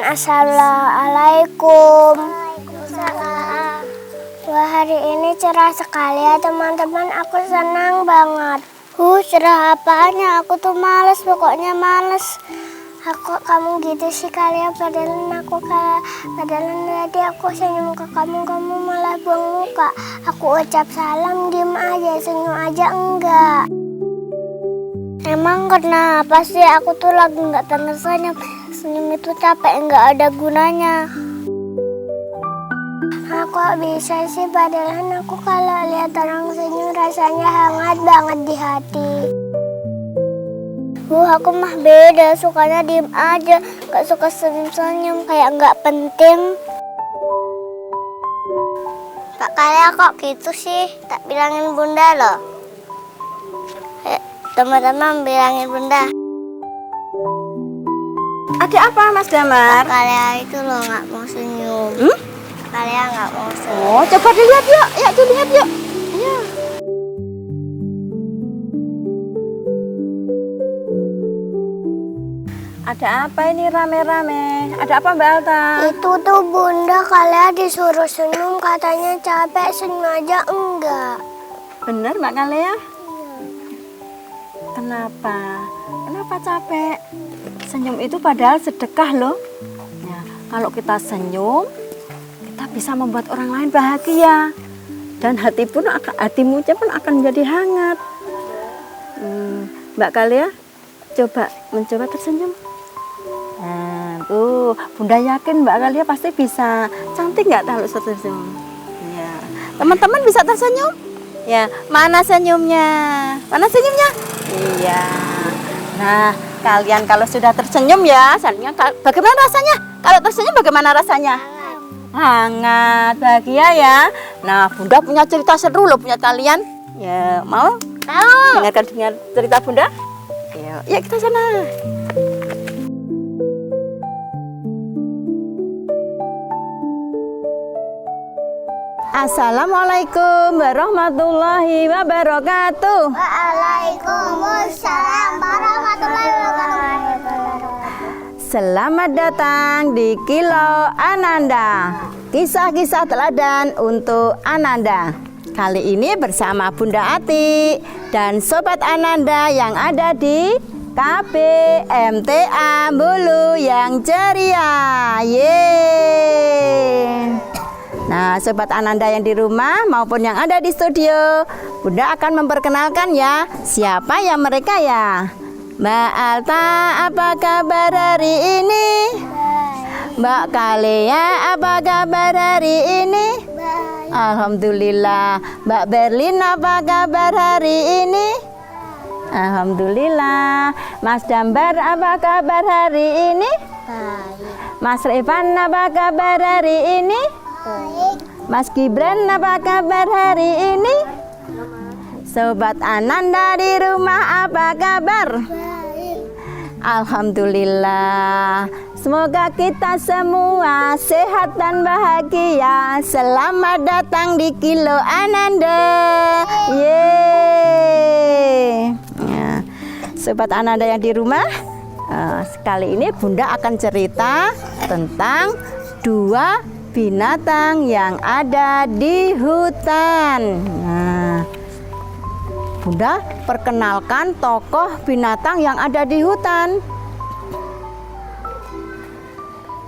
Assalamualaikum. Waalaikumsalam. Wah, hari ini cerah sekali ya teman-teman. Aku senang banget. Cerah apanya? Aku tuh males, pokoknya males. Kamu gitu sih kalian, padahal tadi aku senyum ke kamu malah buang muka. Aku ucap salam, diem aja, senyum aja enggak. Emang kenapa sih aku tuh lagi nggak tenang senyum? Senyum itu capek, nggak ada gunanya. Aku bisa sih, padahal aku kalau lihat orang senyum rasanya hangat banget di hati. Aku mah beda, sukanya diem aja, nggak suka senyum-senyum, kayak nggak penting. Kak Kalia kok gitu sih? Tak bilangin bunda loh. Teman-teman bilangin bunda. Ada apa Mas Damar? Kak Kalia itu loh nggak mau senyum. Kak Kalia nggak mau senyum. Oh, coba dilihat yuk. Ya, dilihat yuk. Ya. Ada apa ini rame-rame? Ada apa Mbak Alta? Itu tuh bunda, Kalia disuruh senyum, katanya capek, senyum aja enggak. Bener Mbak Kalia? Kenapa? Kenapa capek? Senyum itu padahal sedekah loh. Ya, kalau kita senyum, kita bisa membuat orang lain bahagia. Dan hatimu pun akan menjadi hangat. Mbak Kalia, mencoba tersenyum. Nah, tuh, bunda yakin Mbak Kalia pasti bisa. Cantik nggak kalau tersenyum? Ya. Teman-teman bisa tersenyum? Ya, mana senyumnya? Mana senyumnya? Iya. Nah, kalian kalau sudah tersenyum ya, bagaimana rasanya? Kalau tersenyum bagaimana rasanya? Hangat, bahagia ya. Nah, bunda punya cerita seru loh punya kalian. Ya, mau? Mau. Dengar cerita bunda? Yuk kita sana. Assalamualaikum warahmatullahi wabarakatuh. Waalaikumsalam warahmatullahi wabarakatuh. Selamat datang di Kilo Ananda. Kisah-kisah teladan untuk Ananda. Kali ini bersama Bunda Ati dan Sobat Ananda yang ada di KBMTA Bulu yang ceria. Yeay. Nah, Sobat Ananda yang di rumah maupun yang ada di studio, Bunda akan memperkenalkan ya, siapa yang mereka ya. Mbak Alta, apa kabar hari ini? Mbak Kalia, apa kabar hari ini? Alhamdulillah. Mbak Berlin, apa kabar hari ini? Alhamdulillah. Mas Dambar, apa kabar hari ini? Baik. Mas Revan, apa kabar hari ini? Baik. Mas Gibran, apa kabar hari ini? Sobat Ananda di rumah, apa kabar? Baik. Alhamdulillah. Semoga kita semua sehat dan bahagia. Selamat datang di Kilo Ananda. Yeay. Ya. Sobat Ananda yang di rumah, sekali ini Bunda akan cerita tentang dua binatang yang ada di hutan. Nah, Bunda perkenalkan tokoh binatang yang ada di hutan.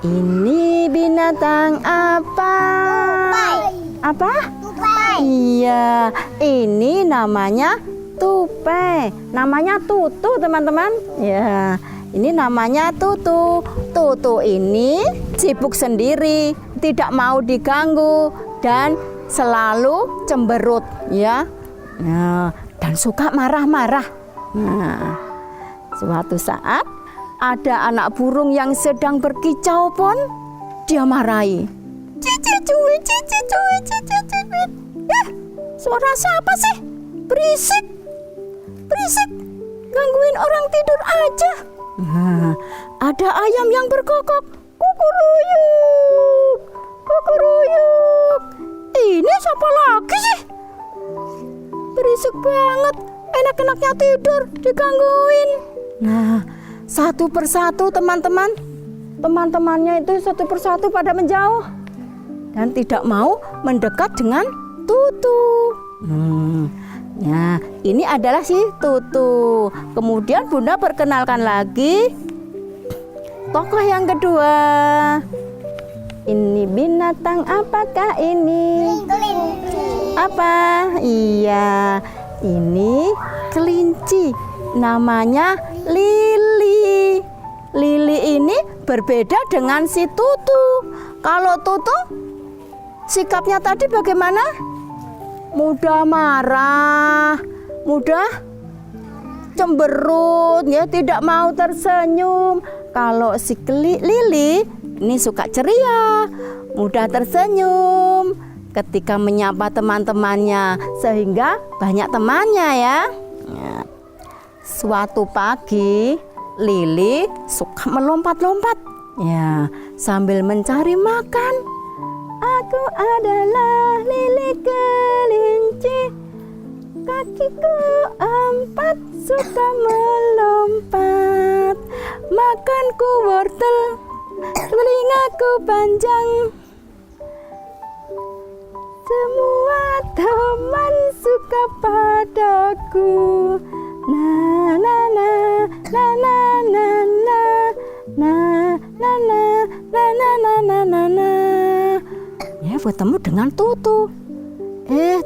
Ini binatang apa? Tupai. Apa? Tupai. Iya, ini namanya tupai. Namanya tutu, teman-teman. Ya, ini namanya tutu. Tutu ini sibuk sendiri, tidak mau diganggu dan selalu cemberut, ya. Nah, dan suka marah-marah. Nah, suatu saat ada anak burung yang sedang berkicau pun dia marahi. Cici cuit, cici cuit, cici cuit. Suara siapa sih? Berisik, berisik, gangguin orang tidur aja. Nah, ada ayam yang berkokok, kukuruyuk, kukuruyuk. Ini siapa lagi sih? Berisik banget, enak-enaknya tidur digangguin. Nah, satu persatu teman-teman, teman-temannya itu satu persatu pada menjauh dan tidak mau mendekat dengan Tutu. Nah, ini adalah si Tutu. Kemudian Bunda perkenalkan lagi tokoh yang kedua. Ini binatang apakah ini? Kelinci. Apa? Iya, ini kelinci. Namanya Lili. Lili ini berbeda dengan si Tutu. Kalau Tutu, sikapnya tadi bagaimana? Mudah marah, mudah cemberut, ya, tidak mau tersenyum. Kalau si Lili ini suka ceria, mudah tersenyum ketika menyapa teman-temannya, sehingga banyak temannya ya. Suatu pagi Lili suka melompat-lompat ya, sambil mencari makan. Aku adalah Lili kelinci, kakiku 4 suka melompat, makanku wortel, telingaku panjang. Semua teman suka padaku. Na na na na na na na na na na na na na na na. Ya, bertemu dengan Tutu.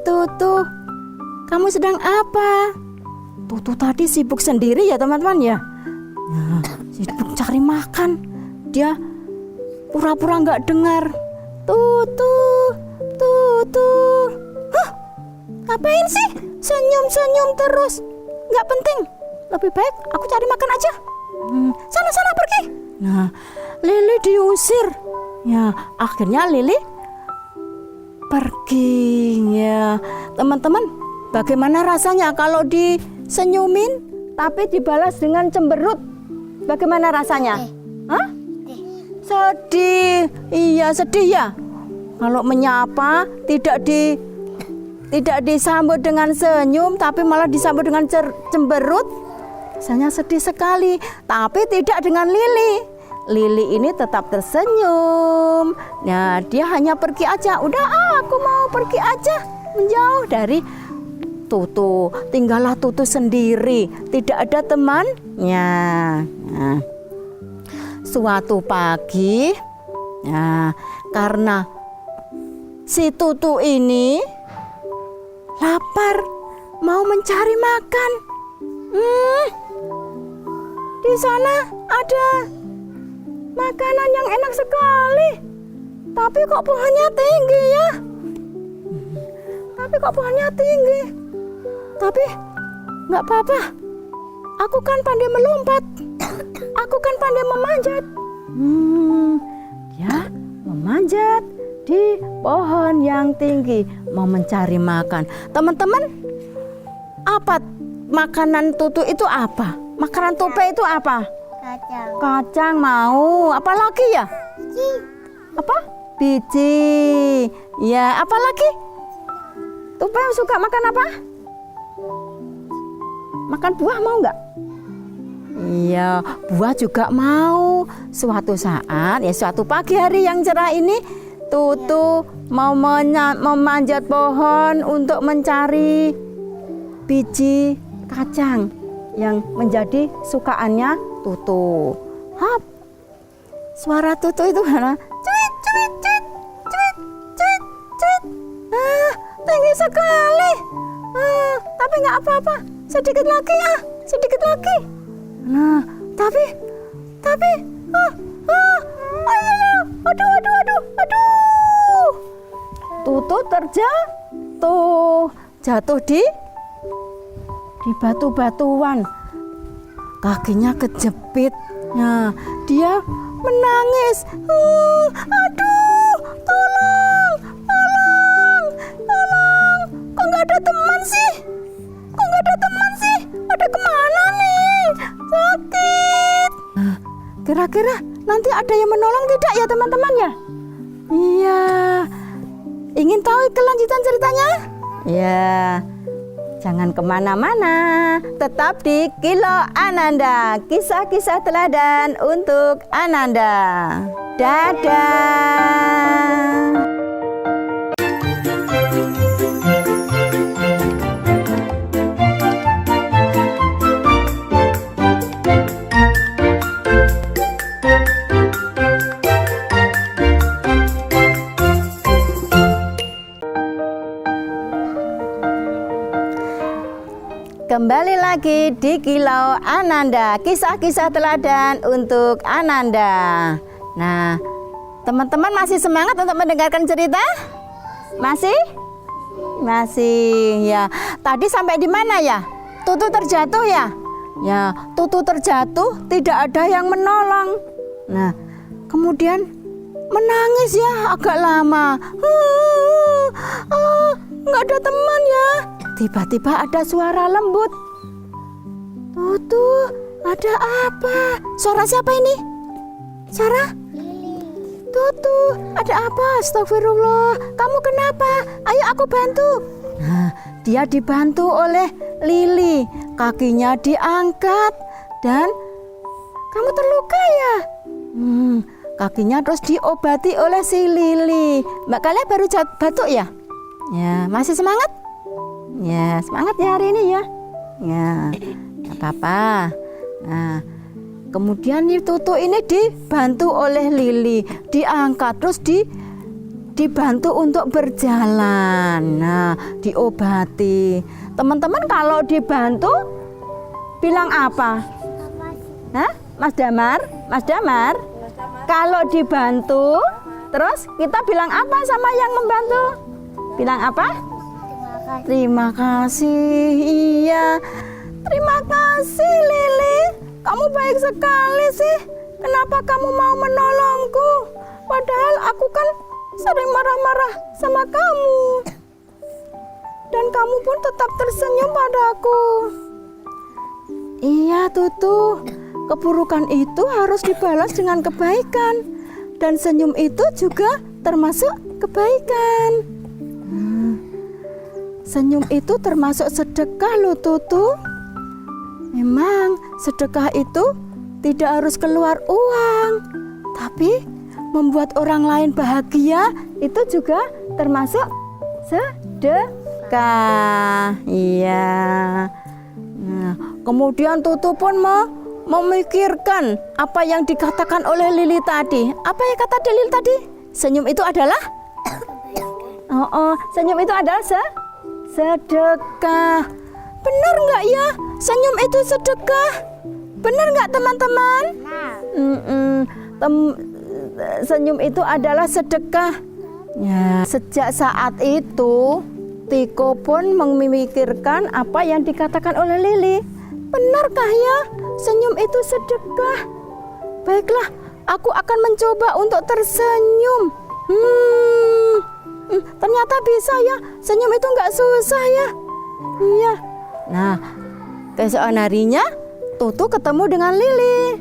Tutu, kamu sedang apa? Tutu tadi sibuk sendiri ya teman-teman ya. Nah, sibuk cari makan. Dia pura-pura nggak dengar. Tutu, Tutu. Hah? Ngapain sih? Senyum-senyum terus. Nggak penting. Lebih baik aku cari makan aja. Sana-sana pergi. Nah, Lili diusir. Ya, akhirnya Lili pergi ya. Teman-teman, bagaimana rasanya kalau disenyumin tapi dibalas dengan cemberut? Bagaimana rasanya? Hah? Sedih. Iya, sedih ya. Kalau menyapa tidak disambut dengan senyum tapi malah disambut dengan cemberut, rasanya sedih sekali. Tapi tidak dengan Lili. Lili ini tetap tersenyum. Nah, dia hanya pergi aja. Udah, aku mau pergi aja, menjauh dari Tutu. Tinggallah Tutu sendiri, tidak ada temannya. Nah, suatu pagi, nah, karena si Tutu ini lapar, mau mencari makan. Di sana ada makanan yang enak sekali, tapi kok pohonnya tinggi ya? Tapi nggak apa-apa. Aku kan pandai melompat. Aku kan pandai memanjat. Dia memanjat di pohon yang tinggi, mau mencari makan. Teman-teman, apa makanan Tutu itu apa? Makanan Tupe itu apa? Kacang. Kacang mau. Apa lagi ya? Biji. Apa? Biji. Ya, apa lagi? Tupai suka makan apa? Makan buah mau nggak? Iya, buah juga mau. Suatu saat, ya suatu pagi hari yang cerah ini, Tutu mau memanjat pohon untuk mencari biji kacang yang menjadi sukaannya Tutu. Hap. Suara Tutu itu mana? Cuit, cuit, cuit, cuit, cuit, cuit. Tinggi sekali. Tapi nggak apa-apa. Sedikit lagi ya, sedikit lagi. Nah, tapi, aduh. Tutu jatuh di batu-batuan. Kakinya kejepit. Nah, dia menangis. Aduh, tolong. Kok nggak ada teman sih? Ada kemana nih? Sakit. Nah, kira-kira nanti ada yang menolong tidak ya teman-teman ya? Iya. Ingin tahu kelanjutan ceritanya? Ya. Jangan kemana-mana, tetap di Kilo Ananda, kisah-kisah teladan untuk Ananda. Dadah. Kembali lagi di Kilau Ananda, kisah-kisah teladan untuk Ananda. Nah, teman-teman masih semangat untuk mendengarkan cerita? Masih? Masih, ya. Tadi sampai di mana ya? Tutu terjatuh ya? Ya, Tutu terjatuh, tidak ada yang menolong. Nah, kemudian menangis ya agak lama. Nggak ada teman ya. Tiba-tiba ada suara lembut. Tutu, ada apa? Suara siapa ini? Sarah? Tutu, ada apa? Astagfirullah. Kamu kenapa? Ayo aku bantu. Nah, dia dibantu oleh Lili. Kakinya diangkat dan kamu terluka ya? Kakinya terus diobati oleh si Lili. Mbak kalian baru batuk ya? Ya, masih semangat? Ya, semangat ya hari ini ya. Ya, gak apa-apa. Nah, kemudian nih Tutu ini dibantu oleh Lili, diangkat terus dibantu untuk berjalan. Nah, diobati. Teman-teman kalau dibantu bilang apa? Hah? Mas Damar? Mas Damar? Kalau dibantu, terus kita bilang apa sama yang membantu? Bilang apa? Terima kasih, iya. Terima kasih Lili, kamu baik sekali sih. Kenapa kamu mau menolongku? Padahal aku kan sering marah-marah sama kamu. Dan kamu pun tetap tersenyum padaku. Iya Tutu, keburukan itu harus dibalas dengan kebaikan. Dan senyum itu juga termasuk kebaikan. Senyum itu termasuk sedekah loh Tutu. Memang sedekah itu tidak harus keluar uang, tapi membuat orang lain bahagia itu juga termasuk sedekah. Iya. Nah, kemudian Tutu pun memikirkan apa yang dikatakan oleh Lili tadi. Apa yang kata Lili tadi? Senyum itu adalah senyum itu adalah sedekah. Benar nggak ya? Senyum itu sedekah. Benar nggak teman-teman? Senyum itu adalah sedekah. Ya, sejak saat itu Tiko pun memikirkan apa yang dikatakan oleh Lili. Benarkah ya? Senyum itu sedekah. Baiklah, aku akan mencoba untuk tersenyum. Ternyata bisa ya, senyum itu nggak susah ya. Iya. Nah, keesokan harinya Tutu ketemu dengan Lili.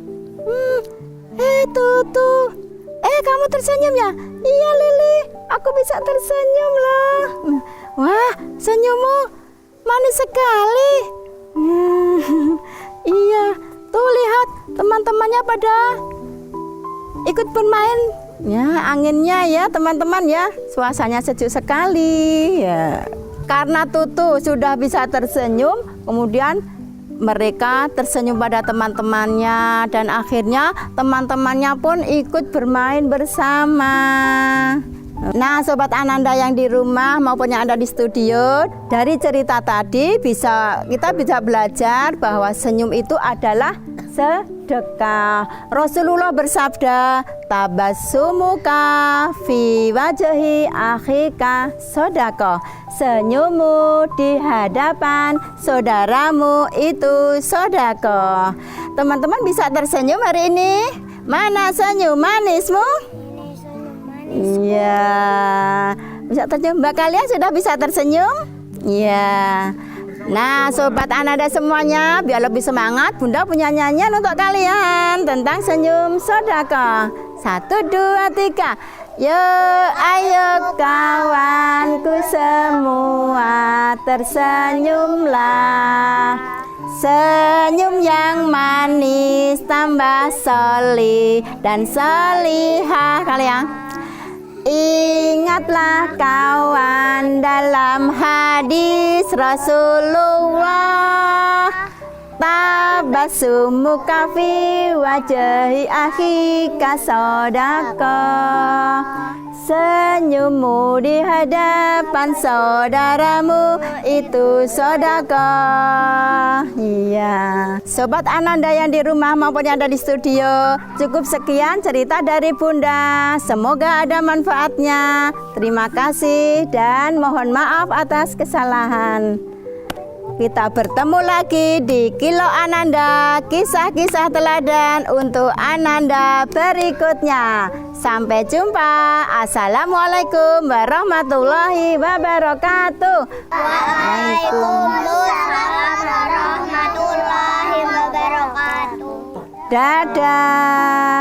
Tutu, kamu tersenyum ya? Iya Lili, aku bisa tersenyum loh. Wah, senyummu manis sekali. Iya, tuh lihat teman-temannya pada ikut bermain. Ya, anginnya ya teman-teman ya, suasananya sejuk sekali ya. Karena Tutu sudah bisa tersenyum, kemudian mereka tersenyum pada teman-temannya dan akhirnya teman-temannya pun ikut bermain bersama. Nah, sobat Ananda yang di rumah maupun yang ada di studio, dari cerita tadi kita bisa belajar bahwa senyum itu adalah sedekah. Rasulullah bersabda, tabassumuka fi wajhi akhika sedekah. Senyummu di hadapan saudaramu itu sedekah. Teman-teman bisa tersenyum hari ini? Mana senyum manismu? Iya, bisa tersenyum. Mbak kalian sudah bisa tersenyum? Iya. Nah, sobat Ananda semuanya, biar lebih semangat, Bunda punya nyanyian untuk kalian tentang senyum sedekah. 1, 2, 3. Yo ayo kawanku semua tersenyumlah. Senyum yang manis tambah solih dan solihah kalian. Ingatlah kawan dalam hadis Rasulullah, tabasumuka fi wajhi akhika sodaqah. Senyummu di hadapan saudaramu itu sedekah. Iya. Sobat Ananda yang di rumah maupun yang ada di studio, cukup sekian cerita dari Bunda. Semoga ada manfaatnya. Terima kasih dan mohon maaf atas kesalahan. Kita bertemu lagi di Kilo Ananda, kisah-kisah teladan untuk Ananda berikutnya. Sampai jumpa. Assalamualaikum warahmatullahi wabarakatuh. Waalaikumsalam warahmatullahi wabarakatuh. Dadah.